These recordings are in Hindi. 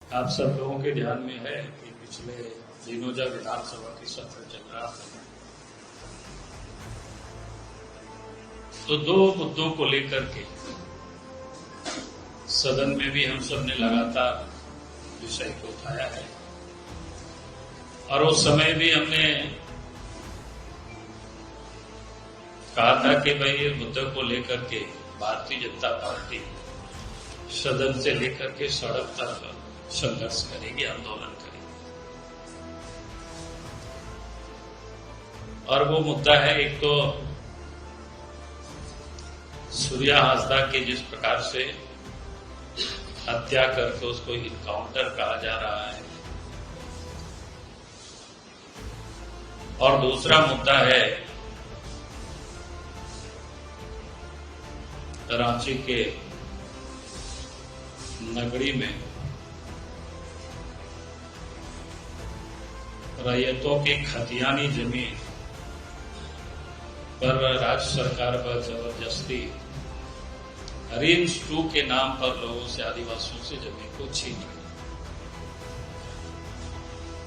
आप सब लोगों के ध्यान में है कि पिछले दिनों जब विधानसभा की सत्र चल रहा था तो दो मुद्दों को लेकर के सदन में भी हम सब ने लगातार विषय को उठाया है और उस समय भी हमने कहा था कि भाई ये मुद्दे को लेकर के भारतीय जनता पार्टी सदन से लेकर के सड़क तक संघर्ष करेगी, आंदोलन करेगी। और वो मुद्दा है, एक तो सूर्या हांसदा की जिस प्रकार से हत्या करके उसको इनकाउंटर कहा जा रहा है, और दूसरा मुद्दा है रांची के नगरी में रैयतों की खतियानी जमीन पर राज्य सरकार पर जबरदस्ती रिम्स 2 के नाम पर लोगों से, आदिवासियों से जमीन को छीन ली।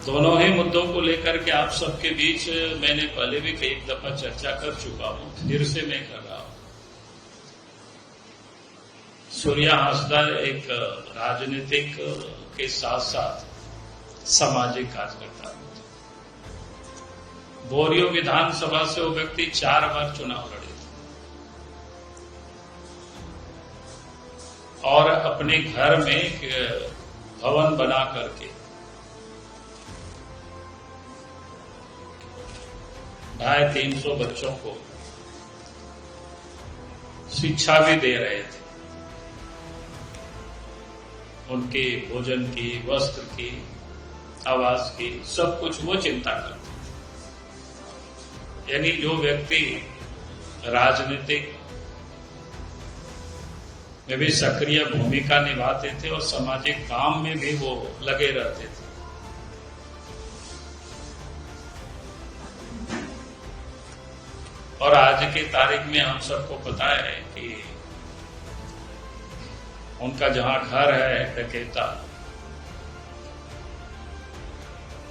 दोनों ही मुद्दों को लेकर के आप सबके बीच मैंने पहले भी कई दफा चर्चा कर चुका हूं, फिर से मैं कर रहा हूं। सूर्या हांसदा एक राजनीतिक के साथ साथ सामाजिक कार्यकर्ता है। बोरियो विधानसभा से वो व्यक्ति 4 बार चुनाव लड़े थे और अपने घर में एक भवन बना करके 250-300 बच्चों को शिक्षा भी दे रहे थे, उनके भोजन की, वस्त्र की, आवास की, सब कुछ वो चिंता करते। यानी जो व्यक्ति राजनीतिक में भी सक्रिय भूमिका निभाते थे और सामाजिक काम में भी वो लगे रहते थे। और आज की तारीख में हम सबको पता है कि उनका जहां घर है डकेता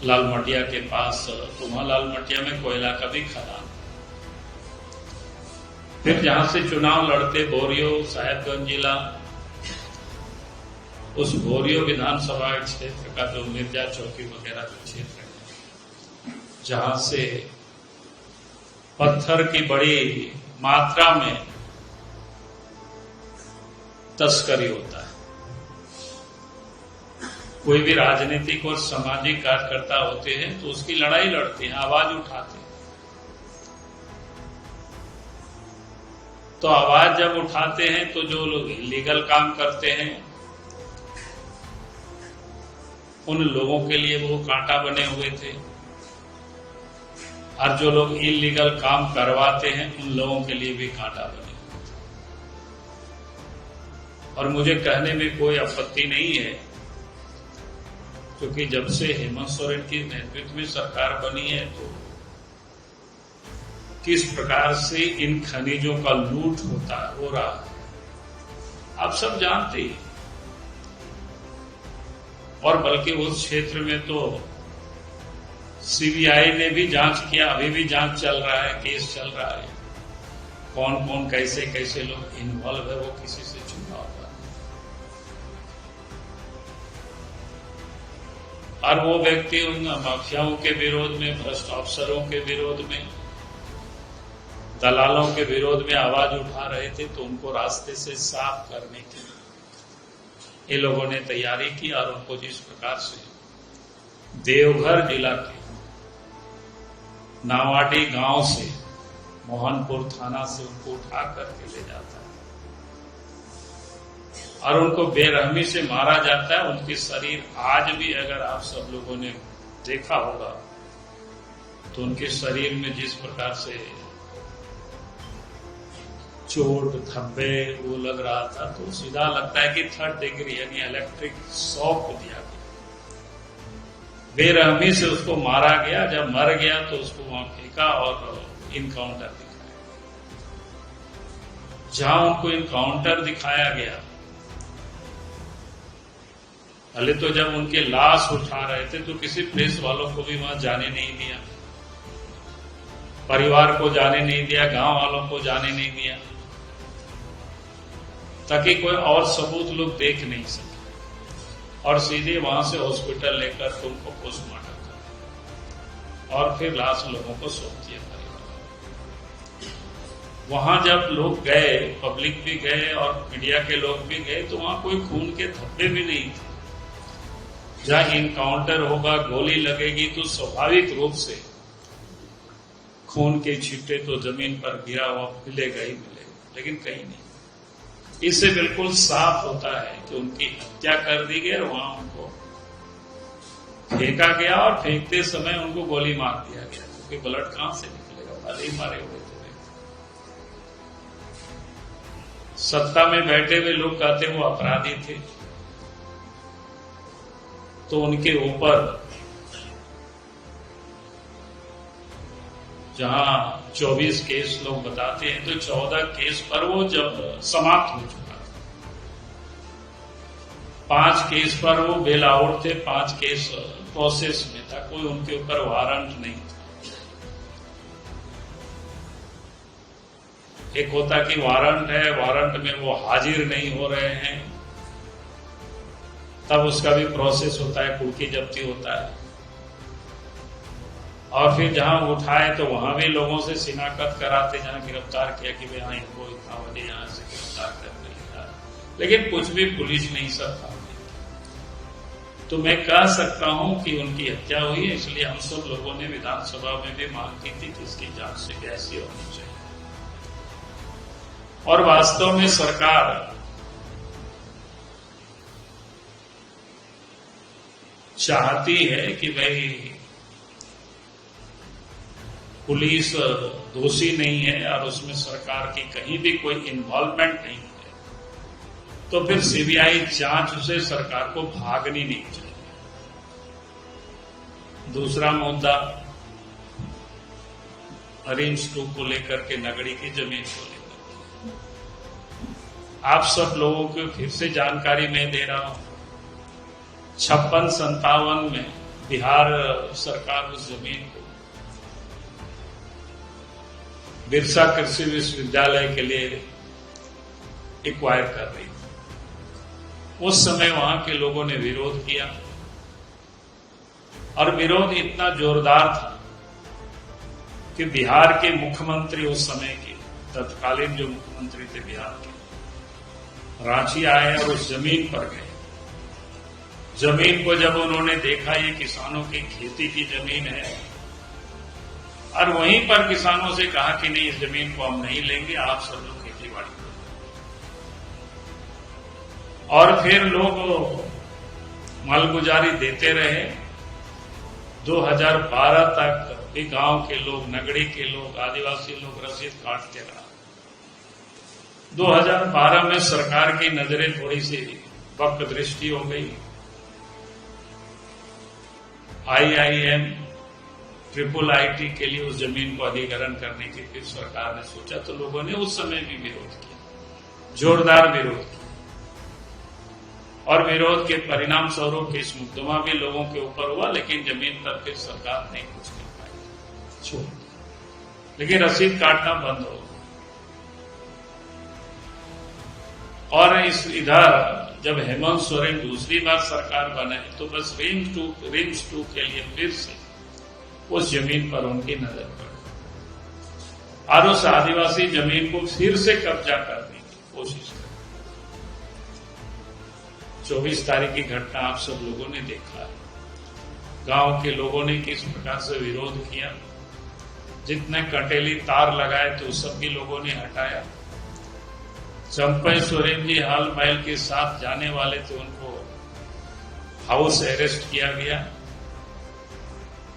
लालमटिया के पास, तो वहां लालमटिया में कोयला का भी खदान। फिर जहां से चुनाव लड़ते बोरियो साहेबगंज जिला, उस बोरियो विधानसभा क्षेत्र का जो मिर्जा चौकी वगैरह जो क्षेत्र है, जहां से पत्थर की बड़ी मात्रा में तस्करी होता है। कोई भी राजनीतिक और सामाजिक कार्यकर्ता होते हैं तो उसकी लड़ाई लड़ते हैं, आवाज उठाते हैं। तो आवाज जब उठाते हैं तो जो लोग इलीगल काम करते हैं उन लोगों के लिए वो कांटा बने हुए थे, और जो लोग इलीगल काम करवाते हैं उन लोगों के लिए भी कांटा बने हुए थे। और मुझे कहने में कोई आपत्ति नहीं है, क्योंकि जब से हेमंत सोरेन के नेतृत्व में सरकार बनी है तो किस प्रकार से इन खनिजों का लूट हो रहा है आप सब जानते हैं। और बल्कि उस क्षेत्र में तो सीबीआई ने भी जांच किया, अभी भी जांच चल रहा है, केस चल रहा है। कौन कौन कैसे कैसे लोग इन्वॉल्व है वो किसी से छुपा हुआ है। और वो व्यक्ति उन माफियाओं के विरोध में, भ्रष्ट अफसरों के विरोध में, दलालों के विरोध में आवाज उठा रहे थे, तो उनको रास्ते से साफ करने की ये लोगों ने तैयारी की। और उनको जिस प्रकार से देवघर जिला के नावाटी गांव से मोहनपुर थाना से उनको उठा करके ले जाता है और उनको बेरहमी से मारा जाता है। उनके शरीर आज भी, अगर आप सब लोगों ने देखा होगा, तो उनके शरीर में जिस प्रकार से चोट धब्बे वो लग रहा था, तो सीधा लगता है कि 3rd डिग्री यानी इलेक्ट्रिक शॉक दिया गया। बेरहमी से उसको मारा गया। जब मर गया तो उसको वहां फेंका और इनकाउंटर दिखाया। जहां उनको इनकाउंटर दिखाया गया पहले तो जब उनके लाश उठा रहे थे तो किसी प्रेस वालों को भी वहां जाने नहीं दिया, परिवार को जाने नहीं दिया, गांव वालों को जाने नहीं दिया, ताकि कोई और सबूत लोग देख नहीं सके, और सीधे वहां से हॉस्पिटल लेकर तुमको पोस्टमार्टम कर और फिर लाश लोगों को सौंप दिया परिवार। वहां जब लोग गए, पब्लिक भी गए और मीडिया के लोग भी गए, तो वहां कोई खून के धब्बे भी नहीं थे। जहां इनकाउंटर होगा, गोली लगेगी, तो स्वाभाविक रूप से खून के छींटे तो जमीन पर गिरा हुआ मिलेगा ही मिलेगा, लेकिन कहीं नहीं। इससे बिल्कुल साफ होता है कि उनकी हत्या कर दी गई और वहां उनको फेंका गया, और फेंकते समय उनको गोली मार दिया गया, क्योंकि ब्लड कहां से निकलेगा, भले ही मारे हुए थे। सत्ता में बैठे हुए लोग कहते वो अपराधी थे, तो उनके ऊपर जहां 24 केस लोग बताते हैं, तो 14 केस पर वो जब समाप्त हो चुका था। 5 केस पर वो बेल आउट थे, 5 केस प्रोसेस में था, कोई उनके ऊपर वारंट नहीं था। एक होता कि वारंट है, वारंट में वो हाजिर नहीं हो रहे हैं, तब उसका भी प्रोसेस होता है, कुर्की जब्ती होता है। और फिर जहां उठाए तो वहां भी लोगों से शिनाख्त कराते, जहां गिरफ्तार किया कि भाई हाँ इनको इतना बजे यहां से गिरफ्तार करके लिखा, लेकिन कुछ भी पुलिस नहीं सकता। तो मैं कह सकता हूं कि उनकी हत्या हुई है, इसलिए हम सब लोगों ने विधानसभा में भी मांग की थी कि इसकी जांच से कैसी होनी चाहिए। और वास्तव में सरकार चाहती है कि भाई पुलिस दोषी नहीं है और उसमें सरकार की कहीं भी कोई इन्वॉल्वमेंट नहीं है, तो फिर सीबीआई जांच से सरकार को भागनी नहीं चाहिए। दूसरा मुद्दा रिम्स 2 को लेकर के, नगड़ी की जमीन को लेकर आप सब लोगों को फिर से जानकारी मैं दे रहा हूं। 56-57 में बिहार सरकार उस जमीन को बिरसा कृषि विश्वविद्यालय के लिए एक्वायर कर रही थी। उस समय वहां के लोगों ने विरोध किया, और विरोध इतना जोरदार था कि बिहार के मुख्यमंत्री उस समय के, तत्कालीन जो मुख्यमंत्री थे बिहार के, रांची आए और उस जमीन पर गए। जमीन को जब उन्होंने देखा, ये किसानों की खेती की जमीन है, और वहीं पर किसानों से कहा कि नहीं, इस जमीन को हम नहीं लेंगे, आप सब लोग खेती बाड़ी करो। और फिर लोग मालगुजारी देते रहे। 2012 तक भी गांव के लोग, नगड़ी के लोग, आदिवासी लोग रसीद काटते रहा। 2012 में सरकार की नजरें थोड़ी सी वक्त दृष्टि हो गई। IIM, IIIT के लिए उस जमीन को अधिग्रहण करने की फिर सरकार ने सोचा, तो लोगों ने उस समय भी विरोध किया, जोरदार विरोध किया, और विरोध के परिणाम स्वरूप इस मुकदमा भी लोगों के ऊपर हुआ, लेकिन जमीन पर फिर सरकार नहीं कुछ कर पाई, छोड़ दिया। लेकिन रसीद काटना बंद हो गया। और इधर जब हेमंत सोरेन दूसरी बार सरकार बने, तो बस रिम्स 2 के लिए फिर से उस जमीन पर उनकी नजर पड़ी, और उस आदिवासी जमीन को फिर से कब्जा करने की कोशिश की। 24 तारीख की घटना आप सब लोगों ने देखा है। गांव के लोगों ने किस प्रकार से विरोध किया, जितने कटेली तार लगाए तो सभी लोगों ने हटाया। चंपई सोरेन जी हाल महल के साथ जाने वाले थे, उनको हाउस अरेस्ट किया गया।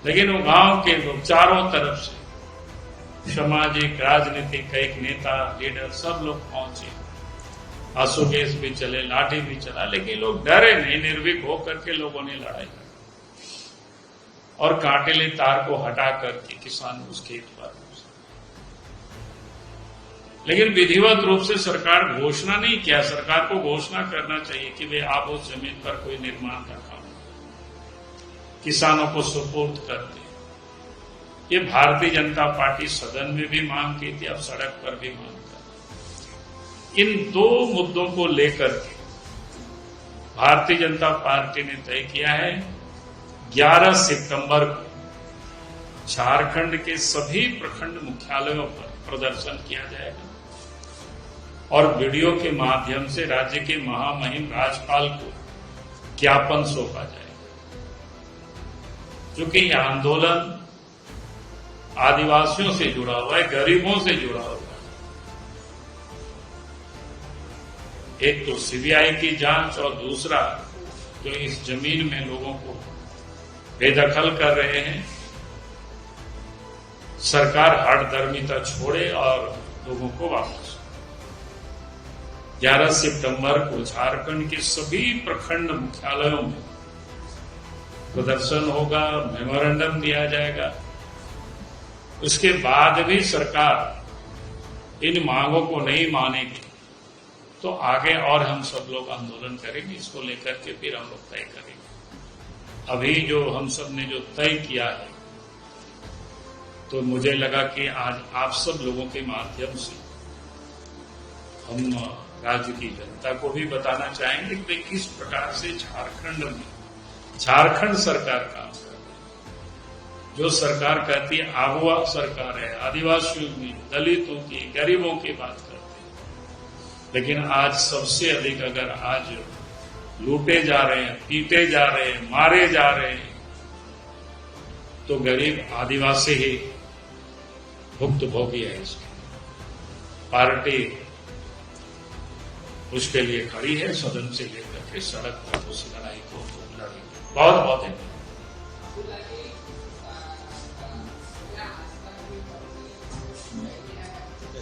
लेकिन वो गांव के लोग चारों तरफ से, सामाजिक, राजनीतिक, कई नेता, लीडर, सब लोग पहुंचे। आंसू गैस भी चले, लाठी भी चला, लेकिन लोग डरे नहीं, निर्भीक होकर के लोगों ने लड़ाई की और कांटेले तार को हटा करके किसान उस खेत पर। लेकिन विधिवत रूप से सरकार घोषणा नहीं किया। सरकार को घोषणा करना चाहिए कि वे आप उस जमीन पर कोई निर्माण का काम किसानों को सुपुर्द कर दे। ये भारतीय जनता पार्टी सदन में भी मांग की थी, अब सड़क पर भी मांग कर। इन दो मुद्दों को लेकर के भारतीय जनता पार्टी ने तय किया है 11 सितंबर को झारखंड के सभी प्रखंड मुख्यालयों पर प्रदर्शन किया जाएगा और वीडियो के माध्यम से राज्य के महामहिम राज्यपाल को ज्ञापन सौंपा जाएगा। क्योंकि यह आंदोलन आदिवासियों से जुड़ा हुआ है, गरीबों से जुड़ा हुआ है। एक तो सीबीआई की जांच और दूसरा जो इस जमीन में लोगों को बेदखल कर रहे हैं, सरकार हठधर्मिता छोड़े और लोगों को वापस। 11 सितंबर को झारखंड के सभी प्रखंड मुख्यालयों में प्रदर्शन होगा, मेमोरेंडम दिया जाएगा। उसके बाद भी सरकार इन मांगों को नहीं मानेगी तो आगे और हम सब लोग आंदोलन करेंगे। इसको लेकर के फिर हम लोग तय करेंगे। अभी जो हम सब ने जो तय किया है, तो मुझे लगा कि आज आप सब लोगों के माध्यम से हम राज्य की जनता को भी बताना चाहेंगे कि किस प्रकार से झारखंड में झारखंड सरकार काम कर रही है। जो सरकार कहती है आगुआ सरकार है, आदिवासियों की, दलितों की, गरीबों की बात करती है, लेकिन आज सबसे अधिक अगर आज लूटे जा रहे हैं, पीटे जा रहे हैं, मारे जा रहे हैं, तो गरीब आदिवासी ही भुक्तभोगी है। इसकी पार्टी उसके लिए खड़ी है, सदन से लेकर के सड़क तक उस लड़ाई को लड़ेगी। बहुत बहुत है।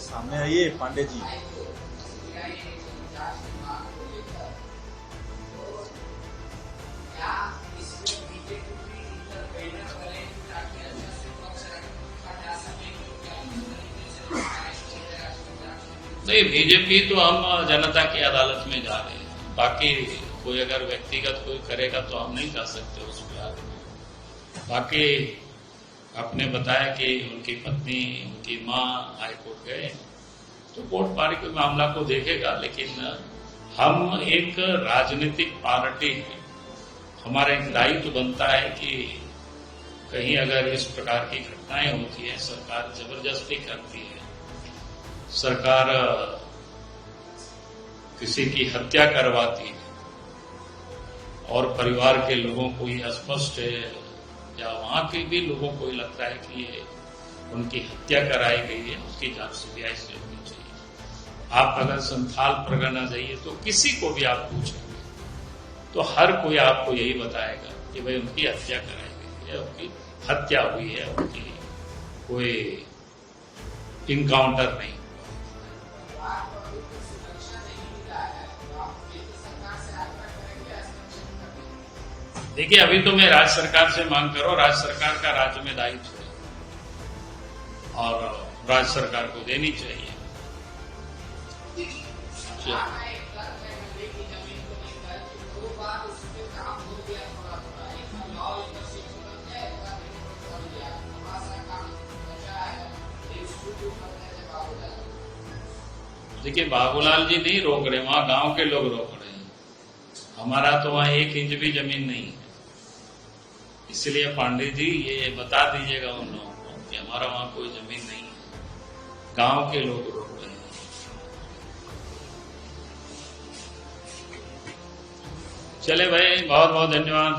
सामने आइए पांडे जी। नहीं, बीजेपी तो हम जनता की अदालत में जा रहे हैं। बाकी कोई अगर व्यक्तिगत कोई करेगा तो हम नहीं जा सकते उस पर आगे। बाकी आपने बताया कि उनकी पत्नी, उनकी मां हाईकोर्ट गए, तो कोर्ट पारी के मामला को देखेगा। लेकिन हम एक राजनीतिक पार्टी हैं, हमारा एक दायित्व बनता है कि कहीं अगर इस प्रकार की घटनाएं होती है, सरकार जबरदस्ती करती है, सरकार किसी की हत्या करवाती है और परिवार के लोगों को ये स्पष्ट है या वहां के भी लोगों को लगता है कि ये उनकी हत्या कराई गई है, उसकी जांच सीबीआई से होनी चाहिए। आप अगर संथाल परगना जाइए तो किसी को भी आप पूछेंगे तो हर कोई आपको यही बताएगा कि भाई उनकी हत्या कराई गई है, उनकी हत्या हुई है, उनकी कोई इनकाउंटर नहीं। देखिए, अभी तो मैं राज्य सरकार से मांग कर रहा हूं। राज्य सरकार का राज्य में दायित्व है और राज्य सरकार को देनी चाहिए। देखिए, बाबूलाल जी नहीं रोक रहे, वहां गांव के लोग रोक रहे हैं। हमारा तो वहां 1 इंच भी जमीन नहीं है। इसलिए पांडे जी ये बता दीजिएगा उन लोगों को कि हमारा वहां कोई जमीन नहीं है, गांव के लोग रोक रहे हैं। चले भाई, बहुत बहुत धन्यवाद।